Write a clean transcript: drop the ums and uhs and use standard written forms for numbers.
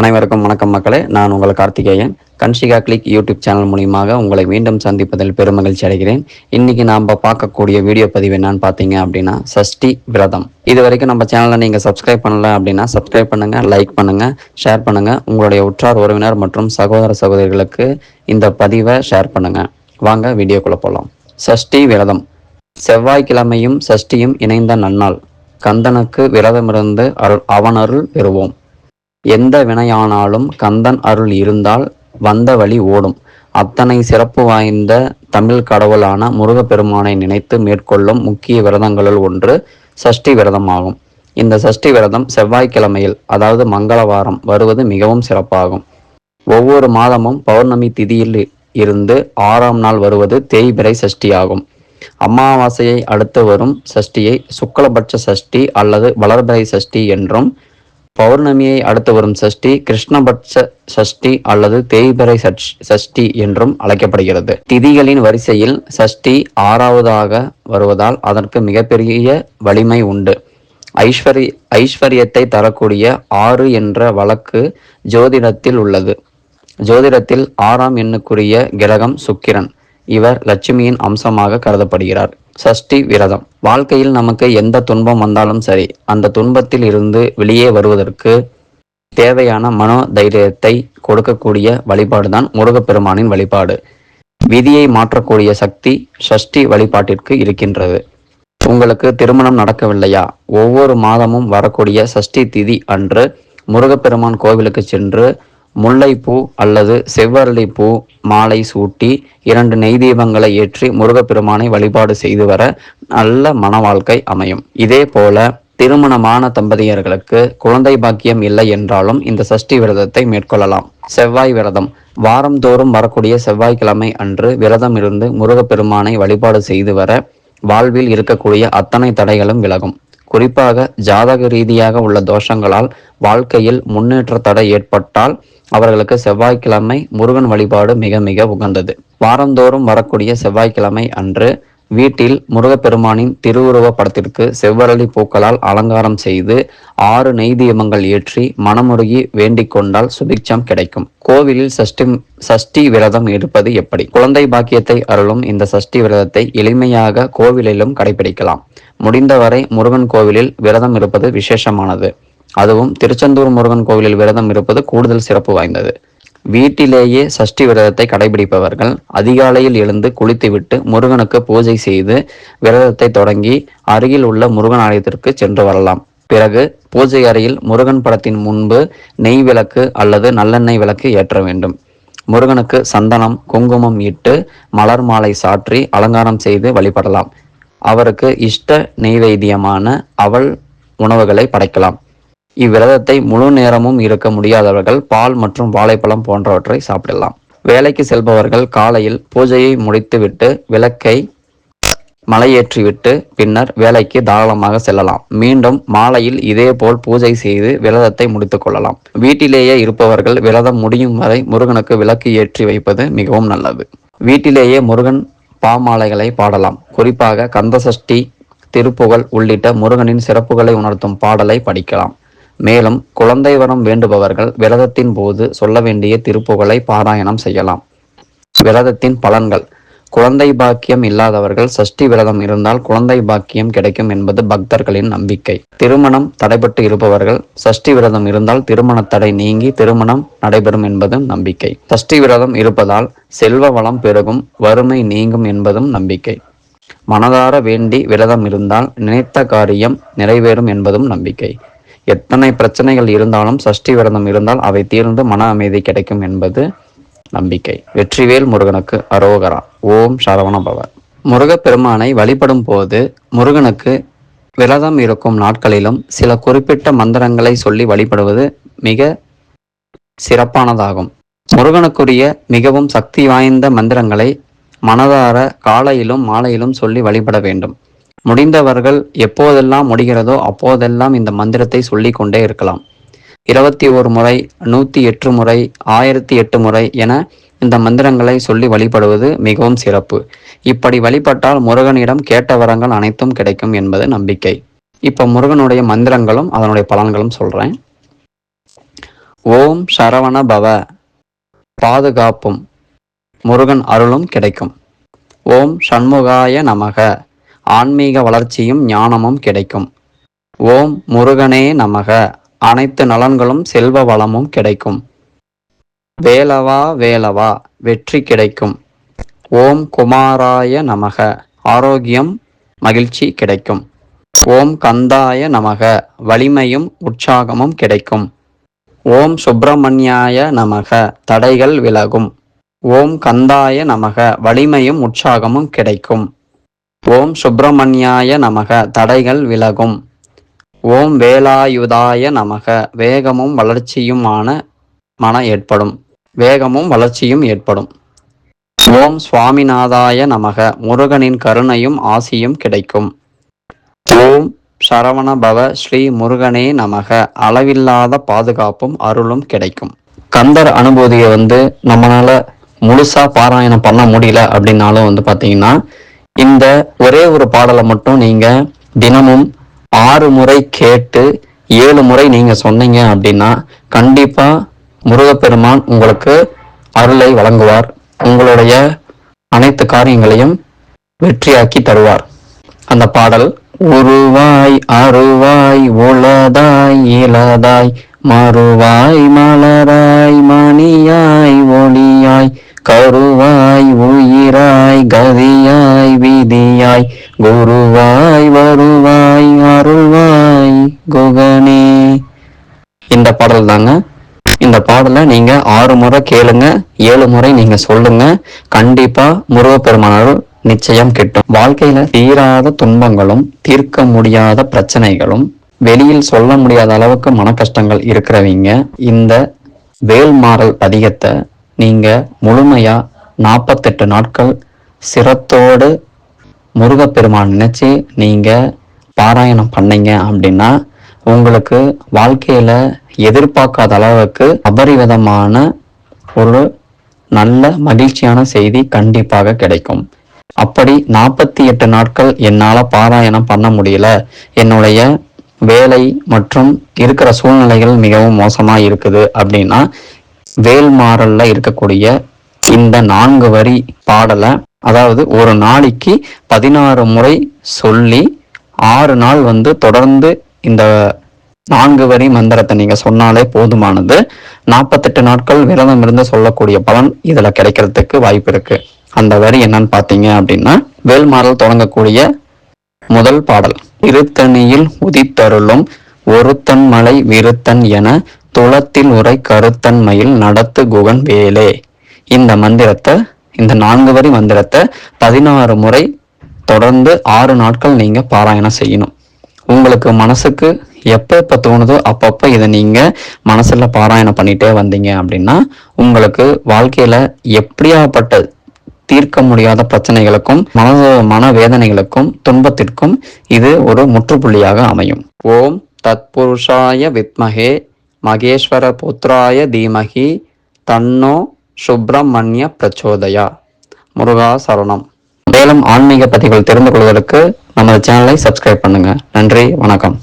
அனைவருக்கும் வணக்கம் மக்களே. நான் உங்கள் Karthikeyan. Kanshika click YouTube channel மூலியமாக உங்களை மீண்டும் சந்திப்பதில் பெருமகிழ்ச்சி அடைகிறேன். இன்னைக்கு நாம் பார்க்கக்கூடிய வீடியோ பதிவு என்னன்னு பார்த்தீங்க அப்படின்னா சஷ்டி விரதம். இது வரைக்கும் நம்ம சேனலை நீங்கள் சப்ஸ்கிரைப் பண்ணல அப்படின்னா சப்ஸ்கிரைப் பண்ணுங்கள், லைக் பண்ணுங்கள், ஷேர் பண்ணுங்கள். உங்களுடைய உற்றார் உறவினர் மற்றும் சகோதர சகோதரிகளுக்கு இந்த பதிவை ஷேர் பண்ணுங்கள். வாங்க வீடியோக்குள்ளே போகலாம். சஷ்டி விரதம். செவ்வாய்க்கிழமையும் சஷ்டியும் இணைந்த நன்னாள். கந்தனுக்கு விரதமிருந்து அவனருள் பெறுவோம். எந்த வினையானாலும் கந்தன் அருள் இருந்தால் வந்த வழி ஓடும். அத்தனை சிறப்பு வாய்ந்த தமிழ் கடவுளான முருகப்பெருமானை நினைத்து மேற்கொள்ளும் முக்கிய விரதங்களுள் ஒன்று சஷ்டி விரதம் ஆகும். இந்த சஷ்டி விரதம் செவ்வாய்க்கிழமையில், அதாவது மங்களவாரம் வருவது மிகவும் சிறப்பாகும். ஒவ்வொரு மாதமும் பௌர்ணமி திதியில் இருந்து 6ஆம் நாள் வருவது தேய்பிறை சஷ்டி ஆகும். அமாவாசையை அடுத்து வரும் சஷ்டியை சுக்லபட்ச சஷ்டி அல்லது வளர்பிறை சஷ்டி என்றும், பௌர்ணமியை அடுத்து வரும் சஷ்டி கிருஷ்ணபட்ச சஷ்டி அல்லது தேய்பிறை சஷ்டி என்றும் அழைக்கப்படுகிறது. திதிகளின் வரிசையில் சஷ்டி 6ஆவதாக வருவதால் அதற்கு மிகப்பெரிய வலிமை உண்டு. ஐஸ்வர்யத்தை தரக்கூடிய 6 என்ற வழக்கு ஜோதிடத்தில் உள்ளது. ஜோதிடத்தில் 6ஆம் எண்ணுக்குரிய கிரகம் சுக்கிரன். இவர் லட்சுமியின் அம்சமாக கருதப்படுகிறார். சஷ்டி விரதம். வாழ்க்கையில் நமக்கு எந்த துன்பம் வந்தாலும் சரி, அந்த துன்பத்தில் இருந்து வெளியே வருவதற்கு தேவையான மனோ தைரியத்தை கொடுக்கக்கூடிய வழிபாடுதான் முருகப்பெருமானின் வழிபாடு. விதியை மாற்றக்கூடிய சக்தி சஷ்டி வழிபாட்டிற்கு இருக்கின்றது. உங்களுக்கு திருமணம் நடக்கவில்லையா? ஒவ்வொரு மாதமும் வரக்கூடிய சஷ்டி திதி அன்று முருகப்பெருமான் கோவிலுக்கு சென்று முல்லைப்பூ அல்லது செவ்வரளி பூ மாலை சூட்டி 2 நெய் தீபங்களை ஏற்றி முருகப்பெருமானை வழிபாடு செய்து வர நல்ல மன வாழ்க்கை அமையும். இதே போல திருமணமான தம்பதியர்களுக்கு குழந்தை பாக்கியம் இல்லை என்றாலும் இந்த சஷ்டி விரதத்தை மேற்கொள்ளலாம். செவ்வாய் விரதம். வாரந்தோறும் வரக்கூடிய செவ்வாய்க்கிழமை அன்று விரதம் இருந்து முருகப்பெருமானை வழிபாடு செய்து வர வாழ்வில் இருக்கக்கூடிய அத்தனை தடைகளும் விலகும். குறிப்பாக ஜாதக ரீதியாக உள்ள தோஷங்களால் வாழ்க்கையில் முன்னேற்ற தடை ஏற்பட்டால் அவர்களுக்கு செவ்வாய்க்கிழமை முருகன் வழிபாடு மிக மிக உகந்தது. வாரந்தோறும் வரக்கூடிய செவ்வாய்க்கிழமை அன்று வீட்டில் முருகப்பெருமானின் திருவுருவ படத்திற்கு செவ்வரளி பூக்களால் அலங்காரம் செய்து 6 நெய் தீபங்கள் ஏற்றி மனமுருகி வேண்டிக் கொண்டால் சுபிக்ஷம் கிடைக்கும். கோவிலில் சஷ்டி விரதம் இருப்பது எப்படி? குழந்தை பாக்கியத்தை அருளும் இந்த சஷ்டி விரதத்தை எளிமையாக கோவிலிலும் கடைபிடிக்கலாம். முடிந்தவரை முருகன் கோவிலில் விரதம் இருப்பது விசேஷமானது. அதுவும் திருச்செந்தூர் முருகன் கோவிலில் விரதம் இருப்பது கூடுதல் சிறப்பு வாய்ந்தது. வீட்டிலேயே சஷ்டி விரதத்தை கடைபிடிப்பவர்கள் அதிகாலையில் எழுந்து குளித்துவிட்டு முருகனுக்கு பூஜை செய்து விரதத்தை தொடங்கி அருகில் உள்ள முருகன் ஆலயத்திற்கு சென்று வரலாம். பிறகு பூஜை அறையில் முருகன் படத்தின் முன்பு நெய் விளக்கு அல்லது நல்லெண்ணெய் விளக்கு ஏற்ற வேண்டும். முருகனுக்கு சந்தனம் குங்குமம் இட்டு மலர் மாலை சாற்றி அலங்காரம் செய்து வழிபடலாம். அவருக்கு இஷ்ட நெய்வேத்தியமான அவல் உணவுகளை படைக்கலாம். இவ்விரதத்தை முழு நேரமும் இருக்க முடியாதவர்கள் பால் மற்றும் வாழைப்பழம் போன்றவற்றை சாப்பிடலாம். வேலைக்கு செல்பவர்கள் காலையில் பூஜையை முடித்துவிட்டு விளக்கை மலையேற்றிவிட்டு பின்னர் வேலைக்கு தாராளமாக செல்லலாம். மீண்டும் மாலையில் இதேபோல் பூஜை செய்து விரதத்தை முடித்துக் கொள்ளலாம். வீட்டிலேயே இருப்பவர்கள் விரதம் முடியும் வரை முருகனுக்கு விளக்கு ஏற்றி வைப்பது மிகவும் நல்லது. வீட்டிலேயே முருகன் பாமாலைகளை பாடலாம். குறிப்பாக கந்தசஷ்டி, திருப்புகழ் உள்ளிட்ட முருகனின் சிறப்புகளை உணர்த்தும் பாடலை படிக்கலாம். மேலும் குழந்தை வரம் வேண்டுபவர்கள் விரதத்தின் போது சொல்ல வேண்டிய திருப்புகழை பாராயணம் செய்யலாம். விரதத்தின் பலன்கள். குழந்தை பாக்கியம் இல்லாதவர்கள் சஷ்டி விரதம் இருந்தால் குழந்தை பாக்கியம் கிடைக்கும் என்பது பக்தர்களின் நம்பிக்கை. திருமணம் தடைபட்டு இருப்பவர்கள் சஷ்டி விரதம் இருந்தால் திருமண தடை நீங்கி திருமணம் நடைபெறும் என்பதும் நம்பிக்கை. சஷ்டி விரதம் இருப்பதால் செல்வ வளம் பெருகும், வறுமை நீங்கும் என்பதும் நம்பிக்கை. மனதார வேண்டி விரதம் இருந்தால் நினைத்த காரியம் நிறைவேறும் என்பதும் நம்பிக்கை. எத்தனை பிரச்சனைகள் இருந்தாலும் சஷ்டி விரதம் இருந்தால் அவை தீர்ந்து மன அமைதி கிடைக்கும் என்பது நம்பிக்கை. வெற்றிவேல் முருகனுக்கு அரோகரா. ஓம் சரவண பவ. முருகப்பெருமானை வழிபடும் போது முருகனுக்கு விரதம் இருக்கும் நாட்களிலும் சில குறிப்பிட்ட மந்திரங்களை சொல்லி வழிபடுவது மிக சிறப்பானதாகும். முருகனுக்குரிய மிகவும் சக்தி வாய்ந்த மந்திரங்களை மனதார காலையிலும் மாலையிலும் சொல்லி வழிபட வேண்டும். முடிந்தவர்கள் எப்போதெல்லாம் முடிகிறதோ அப்போதெல்லாம் இந்த மந்திரத்தை சொல்லி கொண்டே இருக்கலாம். 21 முறை, 108 முறை, 1008 முறை என இந்த மந்திரங்களை சொல்லி வழிபடுவது மிகவும் சிறப்பு. இப்படி வழிபட்டால் முருகனிடம் கேட்ட வரங்கள் அனைத்தும் கிடைக்கும் என்பது நம்பிக்கை. இப்போ முருகனுடைய மந்திரங்களும் அதனுடைய பலன்களும் சொல்றேன். ஓம் சரவண பவ, பாதுகாப்பும் முருகன் அருளும் கிடைக்கும். ஓம் சண்முகாய நமக, ஆன்மீக வளர்ச்சியும் ஞானமும் கிடைக்கும். ஓம் முருகனே நமக, அனைத்து நலன்களும் செல்வ வளமும் கிடைக்கும். வேலவா வேலவா, வெற்றி கிடைக்கும். ஓம் குமாராய நமக, ஆரோக்கியம் மகிழ்ச்சி கிடைக்கும். ஓம் கந்தாய நமக, வலிமையும் உற்சாகமும் கிடைக்கும். ஓம் சுப்பிரமணியாய நமக, தடைகள் விலகும். ஓம் கந்தாய நமக, வலிமையும் உற்சாகமும் கிடைக்கும். ஓம் சுப்பிரமணியாய நமக, தடைகள் விலகும். ஓம் வேலாயுதாய நமக, வேகமும் வளர்ச்சியும் ஏற்படும். ஓம் சுவாமிநாதாய நமக, முருகனின் கருணையும் ஆசியும் கிடைக்கும். ஓம் சரவண பவ, ஸ்ரீ முருகனே நமக, அளவில்லாத பாதுகாப்பும் அருளும் கிடைக்கும். கந்தர் அனுபூதியை நம்மளால முழுசா பாராயணம் பண்ண முடியல அப்படின்னாலும் பார்த்தீங்கன்னா, இந்த ஒரே ஒரு பாடலை மட்டும் நீங்க தினமும் 6 முறை கேட்டு 7 முறை நீங்க சொன்னீங்க அப்படின்னா கண்டிப்பா முருகப்பெருமான் உங்களுக்கு அருளை வழங்குவார். உங்களுடைய அனைத்து காரியங்களையும் வெற்றியாக்கி தருவார். அந்த பாடல்: உருவாய் அருவாய் உளதாய் இளதாய் மறுவாய் மலராய் மணியாய் ஒளியாய் கருவாய் உயிராய் கதியாய் விதியாய் குருவாய் வருவாய் அருள்வாய் குகனே. இந்த பாடல் தாங்க. இந்த பாடலை நீங்க 6 முறை கேளுங்க, 7 முறை நீங்க சொல்லுங்க. கண்டிப்பா முருகப்பெருமான் நிச்சயம் கிட்டும். வாழ்க்கையில தீராத துன்பங்களும் தீர்க்க முடியாத பிரச்சனைகளும் வெளியில் சொல்ல முடியாத அளவுக்கு மன கஷ்டங்கள் இருக்கிறவங்க இந்த வேல்மாறல் பதிகத்தை நீங்க முழுமையா 48 நாட்கள் சிரத்தோடு முருகப்பெருமான் நினைச்சு நீங்க பாராயணம் பண்ணீங்க அப்படின்னா உங்களுக்கு வாழ்க்கையில எதிர்பார்க்காத அளவுக்கு அபரிவிதமான ஒரு நல்ல மகிழ்ச்சியான செய்தி கண்டிப்பாக கிடைக்கும். அப்படி 48 நாட்கள் என்னால பாராயணம் பண்ண முடியல, என்னுடைய வேலை மற்றும் இருக்கிற சூழ்நிலைகள் மிகவும் மோசமா இருக்குது அப்படின்னா வேல்மாறல்ல இருக்கக்கூடிய இந்த 4 வரி பாடலை, அதாவது ஒரு நாளைக்கு 16 முறை சொல்லி 6 நாள் தொடர்ந்து இந்த 4 வரி மந்திரத்தை நீங்க சொன்னாலே போதுமானது. 48 நாட்கள் விரதம் இருந்து சொல்லக்கூடிய பலன் இதுல கிடைக்கிறதுக்கு வாய்ப்பு இருக்கு. அந்த வரி என்னன்னு பாத்தீங்க அப்படின்னா, வேல்மாறல் தொடங்கக்கூடிய முதல் பாடல்: இருத்தணியில் உதித்தருளும் ஒருத்தன் மலை விருத்தன் என துளத்தில் உரை கருத்தன் மயில் நடத்து குகன் வேலே. இந்த மந்திரத்தை, இந்த 4 வரி மந்திரத்தை 16 முறை தொடர்ந்து 6 நாட்கள் நீங்க பாராயணம் செய்யணும். உங்களுக்கு மனசுக்கு எப்ப தோணுதோ அப்பப்ப இதை நீங்க மனசுல பாராயணம் பண்ணிட்டே வந்தீங்க அப்படின்னா உங்களுக்கு வாழ்க்கையில எப்படியாப்பட்ட தீர்க்க முடியாத பிரச்சனைகளுக்கும் மன வேதனைகளுக்கும் துன்பத்திற்கும் இது ஒரு முற்றுப்புள்ளியாக அமையும். ஓம் தத்புருஷாய வித்மகே மகேஸ்வர புத்ராய தீமகி தன்னோ சுப்பிரமணிய பிரச்சோதயா. முருகா சரணம். மேலும் ஆன்மீக பதிவுகள் தெரிந்து கொள்வதற்கு நமது சேனலை சப்ஸ்கிரைப் பண்ணுங்க. நன்றி, வணக்கம்.